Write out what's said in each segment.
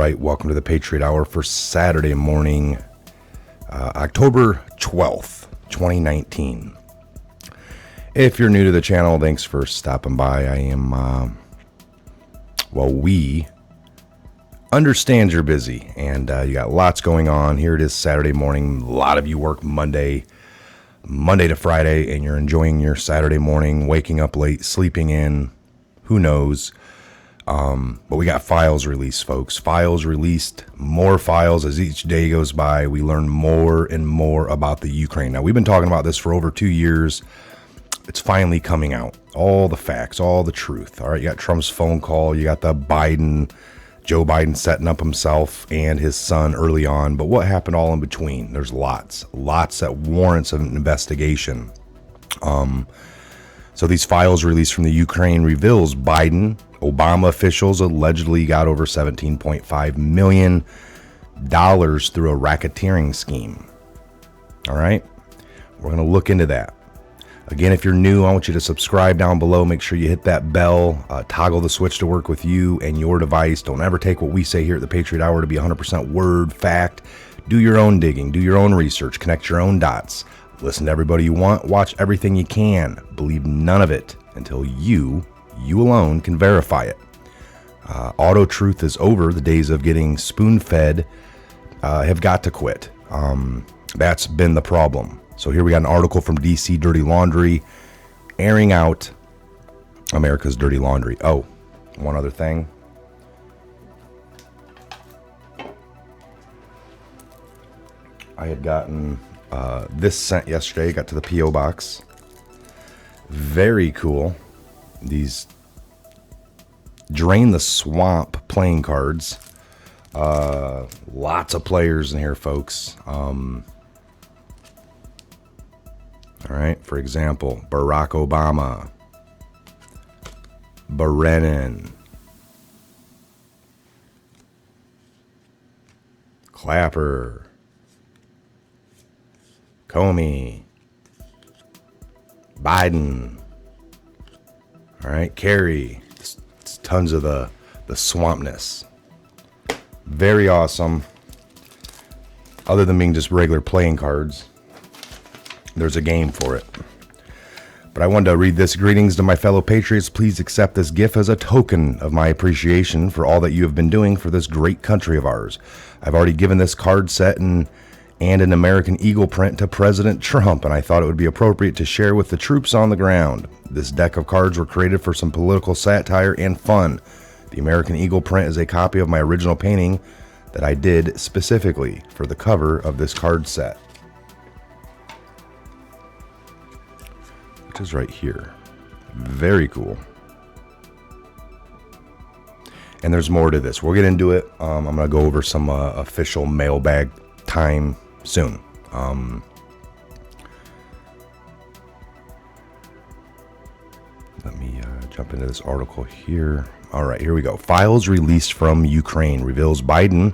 right, welcome to the Patriot Hour for Saturday morning, October 12th, 2019. If you're new to the channel, thanks for stopping by. I am, we understand you're busy and you got lots going on. Here it is Saturday morning. A lot of you work Monday to Friday, and you're enjoying your Saturday morning, waking up late, sleeping in, who knows. But we got files released, folks. Files released, more files as each day goes by. We learn more and more about the Ukraine. Now, we've been talking about this for over 2 years. It's finally coming out. All the facts, all the truth. All right, you got Trump's phone call. You got Joe Biden setting up himself and his son early on. But what happened all in between? There's lots that warrants an investigation. So these files released from the Ukraine reveals Biden, Obama officials allegedly got over $17.5 million through a racketeering scheme. All right, we're going to look into that. Again, if you're new, I want you to subscribe down below. Make sure you hit that bell, toggle the switch to work with you and your device. Don't ever take what we say here at the Patriot Hour to be 100% word, fact. Do your own digging, do your own research, connect your own dots. Listen to everybody you want, watch everything you can. Believe none of it until you alone can verify it. Auto truth is over. The days of getting spoon-fed have got to quit. That's been the problem. So here we got an article from DC Dirty Laundry airing out America's dirty laundry. Oh, one other thing. I had gotten this sent yesterday. Got to the P.O Box. Very cool. These Drain the Swamp playing cards. Lots of players in here, folks. All right, for example, Barack Obama, Brennan, Clapper, Comey, Biden. All right, Kerry. It's tons of the swampness. Very awesome. Other than being just regular playing cards, there's a game for it. But I wanted to read this. Greetings to my fellow patriots. Please accept this gift as a token of my appreciation for all that you have been doing for this great country of ours. I've already given this card set and an American Eagle print to President Trump, and I thought it would be appropriate to share with the troops on the ground. This deck of cards were created for some political satire and fun. The American Eagle print is a copy of my original painting that I did specifically for the cover of this card set, which is right here. Very cool. And there's more to this. We'll get into it. I'm going to go over some official mailbag time soon. Let me jump into this article here. All right, here we go. Files released from Ukraine reveals Biden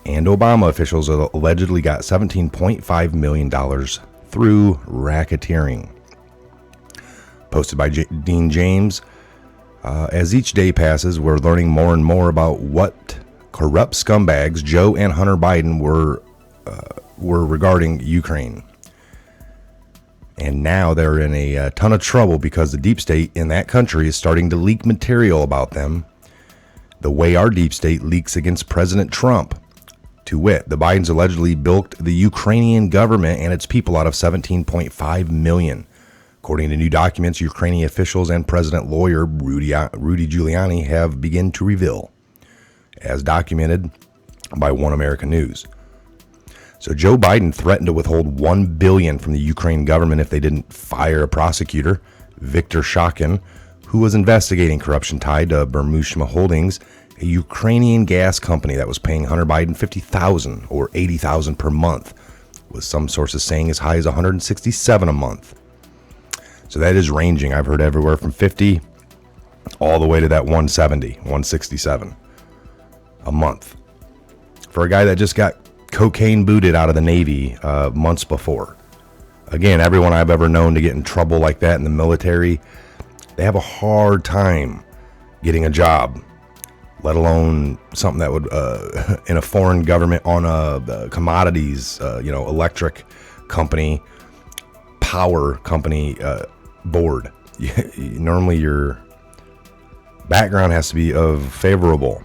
and Obama officials allegedly got $17.5 million through racketeering. Posted by Dean James. As each day passes, we're learning more and more about what corrupt scumbags Joe and Hunter Biden were regarding Ukraine. And now they're in a ton of trouble because the deep state in that country is starting to leak material about them the way our deep state leaks against President Trump. To wit, the Bidens allegedly bilked the Ukrainian government and its people out of $17.5 million. According to new documents, Ukrainian officials and president lawyer Rudy Giuliani have begun to reveal, as documented by One American News. So Joe Biden threatened to withhold $1 billion from the Ukraine government if they didn't fire a prosecutor, Viktor Shokin, who was investigating corruption tied to Bermushma Holdings, a Ukrainian gas company that was paying Hunter Biden $50,000 or $80,000 per month, with some sources saying as high as $167 a month. So that is ranging. I've heard everywhere from 50 all the way to that 170, 167 a month for a guy that just got cocaine booted out of the Navy months before. Again, everyone I've ever known to get in trouble like that in the military, they have a hard time getting a job. let alone something that would, in a foreign government on a commodities, electric company, power company board. Normally your background has to be of favorable.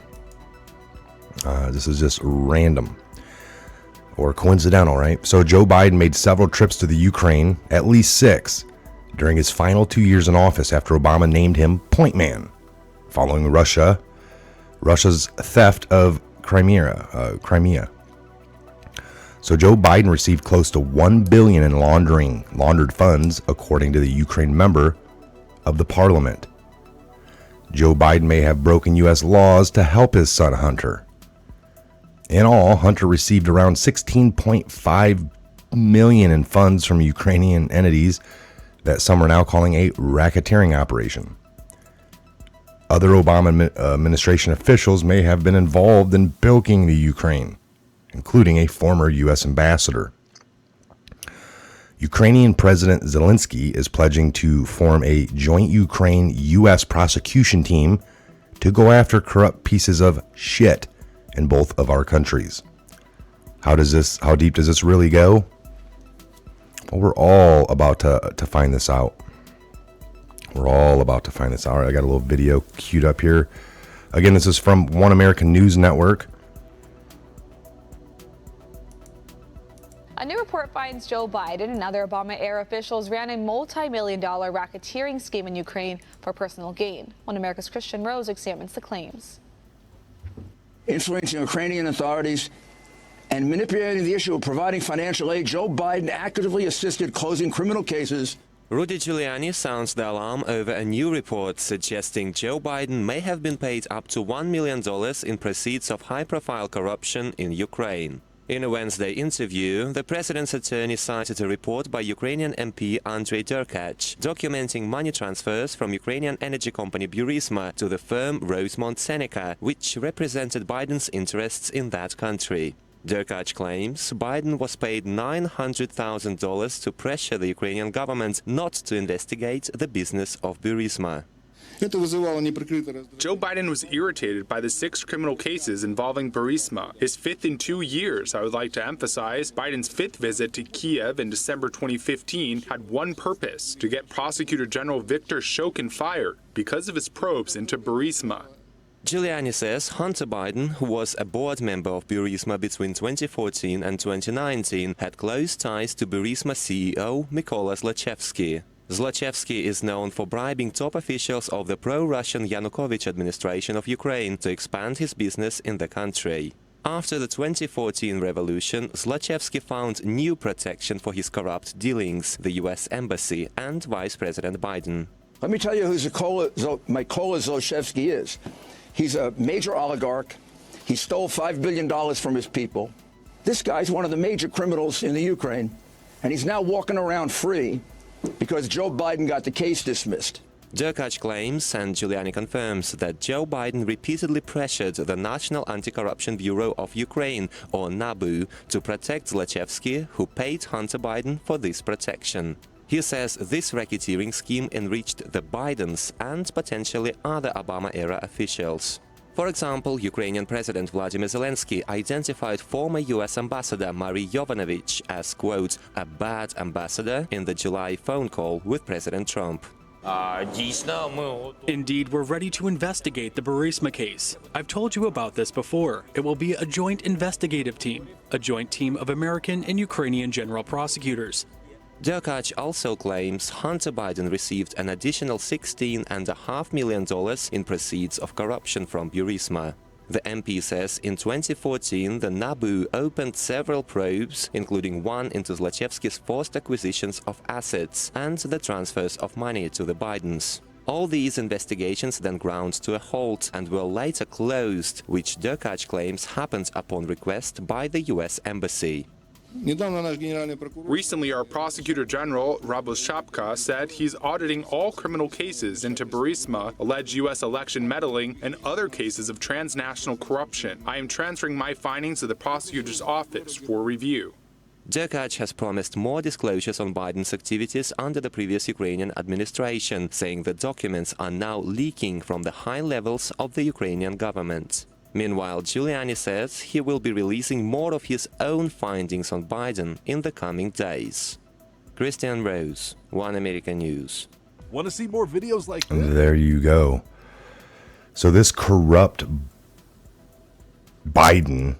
This is just random or coincidental, right? So Joe Biden made several trips to the Ukraine, at least 6, during his final 2 years in office after Obama named him point man, following Russia's theft of Crimea. So Joe Biden received close to $1 billion in laundered funds, according to the Ukraine member of the parliament. Joe Biden may have broken U.S. laws to help his son Hunter. In all, Hunter received around $16.5 million in funds from Ukrainian entities that some are now calling a racketeering operation. Other Obama administration officials may have been involved in bilking the Ukraine, including a former U.S. ambassador. Ukrainian President Zelensky is pledging to form a joint Ukraine-U.S. prosecution team to go after corrupt pieces of shit in both of our countries. How deep does this really go? Well, we're all about to find this out. We're all about to find this out. I got a little video queued up here. Again, this is from One American News Network. A new report finds Joe Biden and other Obama-era officials ran a multi-million-dollar racketeering scheme in Ukraine for personal gain. One America's Christian Rose examines the claims. Influencing Ukrainian authorities and manipulating the issue of providing financial aid, Joe Biden actively assisted closing criminal cases. Rudy Giuliani sounds the alarm over a new report suggesting Joe Biden may have been paid up to $1 million in proceeds of high-profile corruption in Ukraine. In a Wednesday interview, the president's attorney cited a report by Ukrainian MP Andrei Derkach documenting money transfers from Ukrainian energy company Burisma to the firm Rosemont Seneca, which represented Biden's interests in that country. Derkach claims Biden was paid $900,000 to pressure the Ukrainian government not to investigate the business of Burisma. Joe Biden was irritated by the 6 criminal cases involving Burisma, his 5th in 2 years. I would like to emphasize Biden's 5th visit to Kiev in December 2015 had one purpose: to get Prosecutor General Viktor Shokin fired because of his probes into Burisma. Giuliani says Hunter Biden, who was a board member of Burisma between 2014 and 2019, had close ties to Burisma CEO Mykola Zlochevsky. Zlochevsky is known for bribing top officials of the pro-Russian Yanukovych administration of Ukraine to expand his business in the country. After the 2014 revolution, Zlochevsky found new protection for his corrupt dealings, the U.S. Embassy and Vice President Biden. Let me tell you who Mykola Zlochevsky is. He's a major oligarch. He stole $5 billion from his people. This guy's one of the major criminals in the Ukraine, and he's now walking around free because Joe Biden got the case dismissed. Derkach claims, and Giuliani confirms, that Joe Biden repeatedly pressured the National Anti-Corruption Bureau of Ukraine, or NABU, to protect Zlochevsky, who paid Hunter Biden for this protection. He says this racketeering scheme enriched the Bidens and potentially other Obama-era officials. For example, Ukrainian President Vladimir Zelensky identified former U.S. Ambassador Marie Yovanovitch as, quote, a bad ambassador in the July phone call with President Trump. Indeed, we're ready to investigate the Burisma case. I've told you about this before. It will be a joint investigative team, a joint team of American and Ukrainian general prosecutors. Derkach also claims Hunter Biden received an additional $16.5 million in proceeds of corruption from Burisma. The MP says in 2014 the NABU opened several probes, including one into Zlochevsky's forced acquisitions of assets and the transfers of money to the Bidens. All these investigations then ground to a halt and were later closed, which Derkach claims happened upon request by the U.S. Embassy. Recently, our Prosecutor General, Rabos Shapka, said he's auditing all criminal cases into Burisma, alleged U.S. election meddling, and other cases of transnational corruption. I am transferring my findings to the prosecutor's office for review. Derkach has promised more disclosures on Biden's activities under the previous Ukrainian administration, saying the documents are now leaking from the high levels of the Ukrainian government. Meanwhile, Giuliani says he will be releasing more of his own findings on Biden in the coming days. Christian Rose, One America News. Want to see more videos like this? There you go. So this corrupt Biden,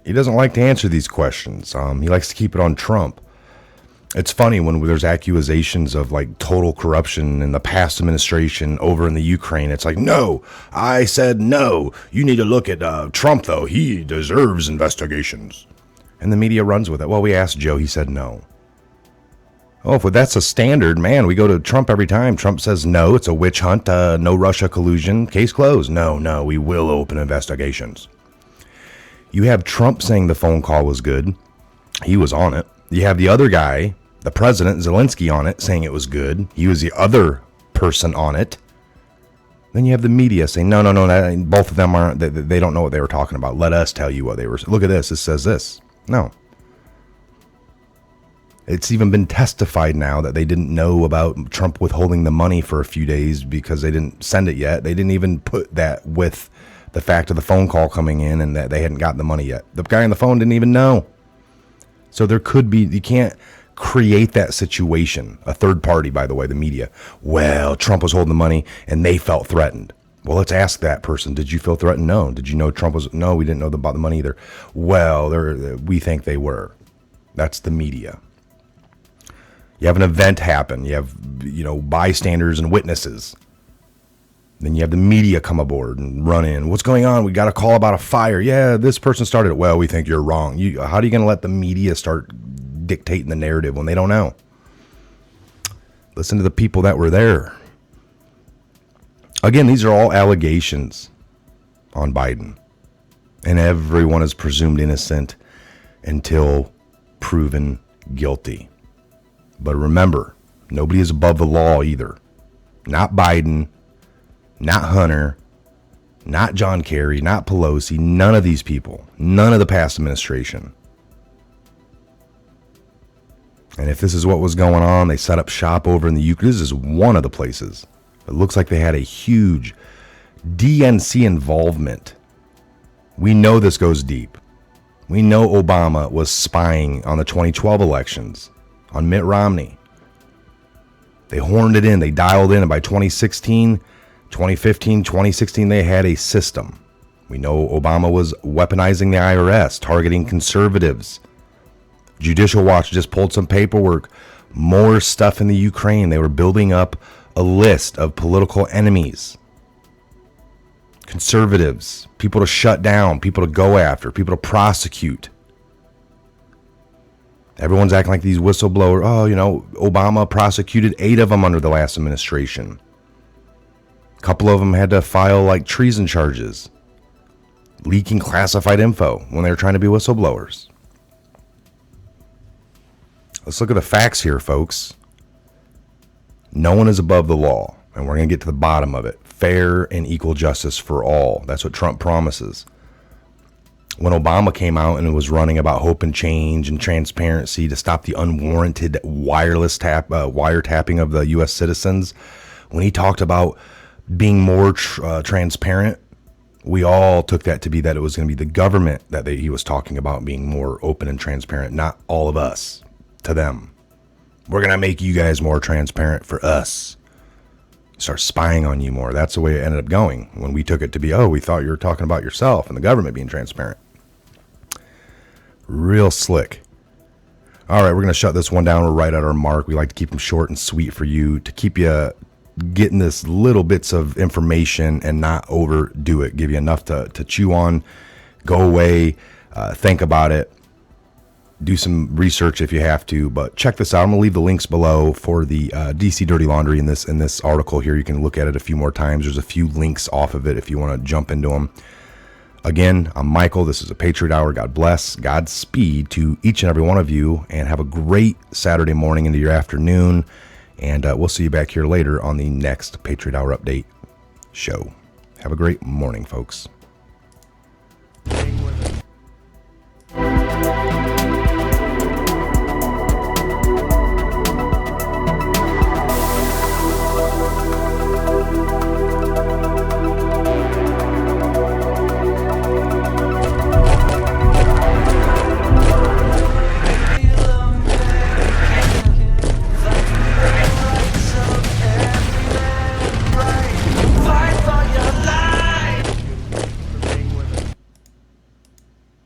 he doesn't like to answer these questions. He likes to keep it on Trump. It's funny when there's accusations of like total corruption in the past administration over in the Ukraine. It's like, no, I said no. You need to look at Trump, though. He deserves investigations. And the media runs with it. Well, we asked Joe. He said no. Oh, if that's a standard, man, we go to Trump every time. Trump says no, it's a witch hunt, no Russia collusion, case closed. No, we will open investigations. You have Trump saying the phone call was good. He was on it. You have the other guy, the president, Zelensky, on it, saying it was good. He was the other person on it. Then you have the media saying, no, both of them aren't, they don't know what they were talking about. Let us tell you what they were. Look at this, it says this. No. It's even been testified now that they didn't know about Trump withholding the money for a few days because they didn't send it yet. They didn't even put that with the fact of the phone call coming in and that they hadn't gotten the money yet. The guy on the phone didn't even know. So there could be, you can't create that situation. A third party, by the way, the media. Well, Trump was holding the money and they felt threatened. Well, let's ask that person. Did you feel threatened? No. Did you know Trump was? No, we didn't know about the money either. Well, we think they were. That's the media. You have an event happen. You have, bystanders and witnesses. Then you have the media come aboard and run in. What's going on? We got a call about a fire. Yeah, this person started it. Well, we think you're wrong. How are you going to let the media start dictating the narrative when they don't know? Listen to the people that were there. Again, these are all allegations on Biden. And everyone is presumed innocent until proven guilty. But remember, nobody is above the law either. Not Biden, not Hunter, not John Kerry, not Pelosi, none of these people, none of the past administration. And if this is what was going on, they set up shop over in the Ukraine. This is one of the places. It looks like they had a huge DNC involvement. We know this goes deep. We know Obama was spying on the 2012 elections. On Mitt Romney. They horned it in. They dialed in. And by 2016, 2015, 2016, they had a system. We know Obama was weaponizing the IRS, targeting conservatives. Judicial Watch just pulled some paperwork. More stuff in the Ukraine. They were building up a list of political enemies. Conservatives. People to shut down. People to go after. People to prosecute. Everyone's acting like these whistleblowers. Obama prosecuted 8 of them under the last administration. A couple of them had to file like treason charges, leaking classified info when they were trying to be whistleblowers. Let's look at the facts here, folks. No one is above the law, and we're going to get to the bottom of it. Fair and equal justice for all. That's what Trump promises. When Obama came out and was running about hope and change and transparency to stop the unwarranted wiretapping of the U.S. citizens, when he talked about being more transparent, we all took that to be that it was going to be the government that he was talking about being more open and transparent, not all of us to them. We're going to make you guys more transparent for us. Start spying on you more. That's the way it ended up going when we took it to be, we thought you were talking about yourself and the government being transparent. Real slick. All right, we're going to shut this one down. We're right at our mark. We like to keep them short and sweet for you, to keep you getting this little bits of information and not overdo it. Give you enough to chew on, go away, think about it. Do some research if you have to, but check this out. I'm gonna leave the links below for the DC Dirty Laundry in this article here. You can look at it a few more times. There's a few links off of it if you want to jump into them. Again, I'm Michael. This is a Patriot Hour. God bless. Godspeed to each and every one of you, and have a great Saturday morning into your afternoon. And we'll see you back here later on the next Patriot Hour Update show. Have a great morning, folks.